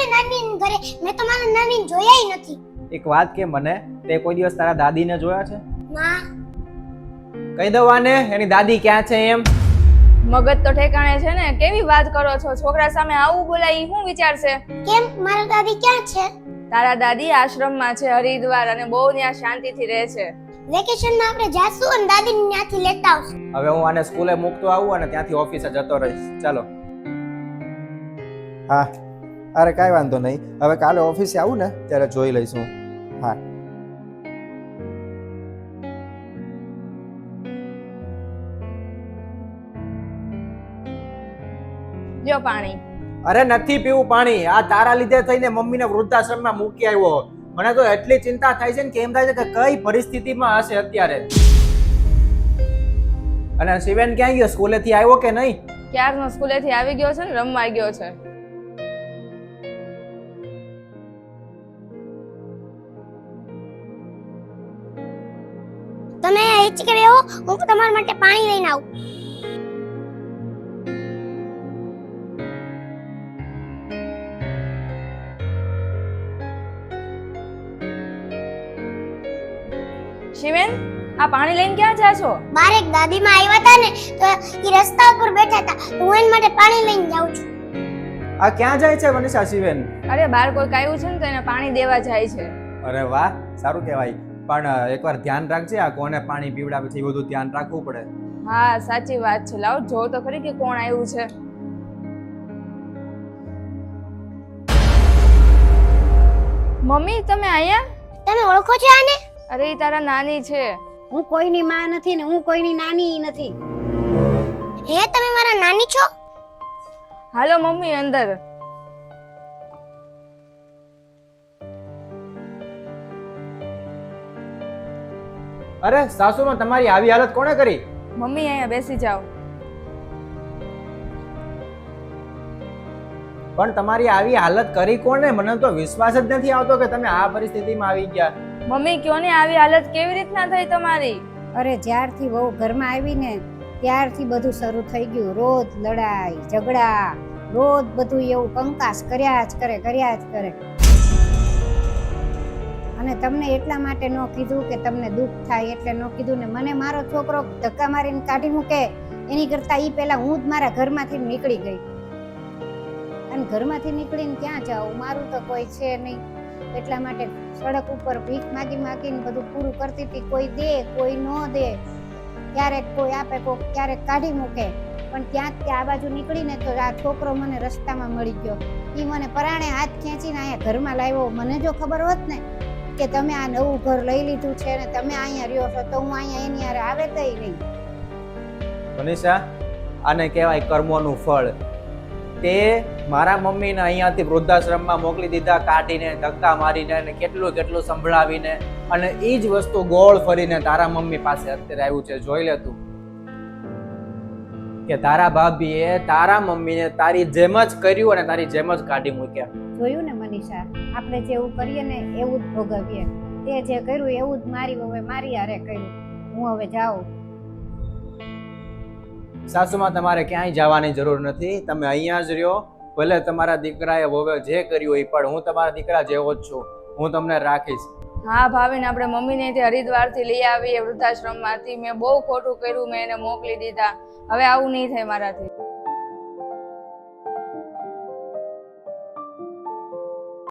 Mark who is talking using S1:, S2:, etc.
S1: ને નાની ઘરે, મેં તો મારા નાની જોયાય નથી.
S2: એક વાત કે મને, તે કોઈ દિવસ તારા દાદીને જોયા છે?
S1: ના.
S2: કહી દઉં આને, એની દાદી ક્યાં છે એમ?
S3: મગજ તો ઠેકાણે છે ને, કેવી વાત કરો છો? છોકરા સામે આવું બોલાય ઈ શું વિચારશે?
S1: કેમ, મારા દાદી ક્યાં છે?
S3: તારા દાદી આશ્રમમાં છે, હરિદ્વાર, અને બહુ ત્યાં શાંતિથી રહે છે.
S1: વેકેશનમાં આપણે જાશું અને દાદીને ત્યાંથી લેતા આવશું.
S2: હવે હું આને સ્કૂલે મૂકતો આવું અને ત્યાંથી ઓફિસે જતો રહીશ. ચાલો. હા, અરે કાંઈ વાંધો નહીં. હવે કાલે ઓફિસે આવું ને ત્યારે જોઈ લઈશું. હા.
S3: લ્યો પાણી.
S2: અરે નથી પીવું પાણી. આ તારા લીધે થઈને મમ્મીને વૃદ્ધાશ્રમમાં મૂકી આવ્યો. મને તો એટલી ચિંતા થાય છે ને કે એમ થાય છે કે કઈ પરિસ્થિતિમાં હશે અત્યારે. અને શિવેન ક્યાં ગયો? સ્કૂલેથી આવ્યો કે નહીં?
S3: ક્યારનો સ્કૂલેથી આવી ગયો છે ને, રમવા ગયો છે.
S1: તમે હિચકે બેહો, હું તમારા માટે પાણી લઈને આવું.
S3: શિવેન, આ પાણી લઈને ક્યાં જા છો?
S1: બાર એક દાદીમાં આવ્યા હતા ને, તો એ રસ્તા ઉપર બેઠા હતા, તો હું એના માટે પાણી લઈને જાઉં છું.
S2: આ ક્યાં જાય છે મનીષા? શિવેન?
S3: અરે બાર કોઈક આવ્યું છે ને તો એને પાણી દેવા જાય છે.
S2: અરે વાહ, સારું કહેવાય. પણ એકવાર ધ્યાન રાખજે, આ કોને પાણી પીવડાવે છે એ બધું ધ્યાન રાખવું પડે.
S3: હા, સાચી વાત છે. લાવ જો તો ખરી કે કોણ આવ્યું છે. મમ્મી, તમે અહીંયા?
S1: તમે ઓળખો છો આને?
S3: અરે ઈ તારા નાની છે.
S4: હું કોઈની માં નથી ને હું કોઈની નાની નથી.
S1: હે, તમે મારા નાની છો?
S3: હાલો મમ્મી અંદર.
S2: અરે સાસુમાં તમારી આવી હાલત કોણે કરી?
S3: મમ્મી અહીંયા બેસી જાઓ.
S2: પણ તમારી આવી હાલત કરી કોણે? મને તો વિશ્વાસ જ નથી આવતો કે તમે આ પરિસ્થિતિમાં આવી ગયા.
S3: મમ્મી, કયો ને આવી હાલત કેવી રીતના થઈ તમારી?
S4: અરે જ્યારથી વહુ ઘરમાં આવી ને ત્યારથી બધું શરૂ થઈ ગયું. રોજ લડાઈ ઝઘડા, રોજ બધું એવું કંકાસ કર્યા જ કરે. અને તમને એટલા માટે ન કીધું કે તમને દુઃખ થાય એટલે ન કીધું ને મને મારો છોકરો ધક્કા મારીને કાઢી મૂકે એની કરતા ઈ પહેલા હું જ મારા ઘરમાંથી નીકળી ગઈ. અને ઘરમાંથી નીકળીને ક્યાં જાઉં? મારું તો કોઈ છે નહીં. એટલા માટે સડક ઉપર ભીખ માગીને બધું પૂરું કરતી હતી. કોઈ દે, કોઈ ન દે, ક્યારેક કોઈ આપે, કોઈ ક્યારેક કાઢી મૂકે. પણ ત્યાં આ બાજુ નીકળીને તો આ છોકરો મને રસ્તામાં મળી ગયો. ઈ મને પરાણે હાથ ખેંચીને અહીંયા ઘરમાં લાવ્યો. મને જો ખબર હોત ને કે તમે આ નવું ઘર લઈ લીધું છે ને તમે અહીંયા રહ્યો છો તો હું અહીંયા એની હારે આવે તઈ નહીં.
S2: મનીષા, આને કહેવાય કર્મોનું ફળ. તે મારા મમ્મીને અહીંયાથી વૃદ્ધાશ્રમમાં મોકલી દીધા, કાઢીને ધક્કા મારીને અને કેટલું સંભળાવીને, અને એ જ વસ્તુ ગોળ ફરીને તારા મમ્મી પાસે અત્યારે આવ્યું છે. જોઈ લે તું કે તારા ભાભીએ તારા મમ્મીને તારી જેમ જ કર્યું અને તારી જેમ જ કાઢી મૂક્યા.
S4: જોયું ને મનીષા, આપણે જેવું કરીએ ને એવું જ ભોગવીએ. તે જે કર્યું એવું જ મારી હારે કર્યું. હું હવે જાઉં.
S2: સાસુમાં તમારે ક્યાંય જવાની જરૂર નથી. તમે અહીંયા જ રહ્યો. ભલે તમારા દીકરાએ વહુએ જે કર્યું એ, પણ હું તમારા દીકરા જેવો જ છું. હું તમને રાખીશ.
S3: હા ભાવિન, આપણે મમ્મીને તે હરિદ્વારથી લઈ આવીએ વૃદ્ધાશ્રમમાંથી. મેં બહુ ખોટું કર્યું, મેં એને મોકલી દીધા. હવે આવું નહીં થાય મારાથી.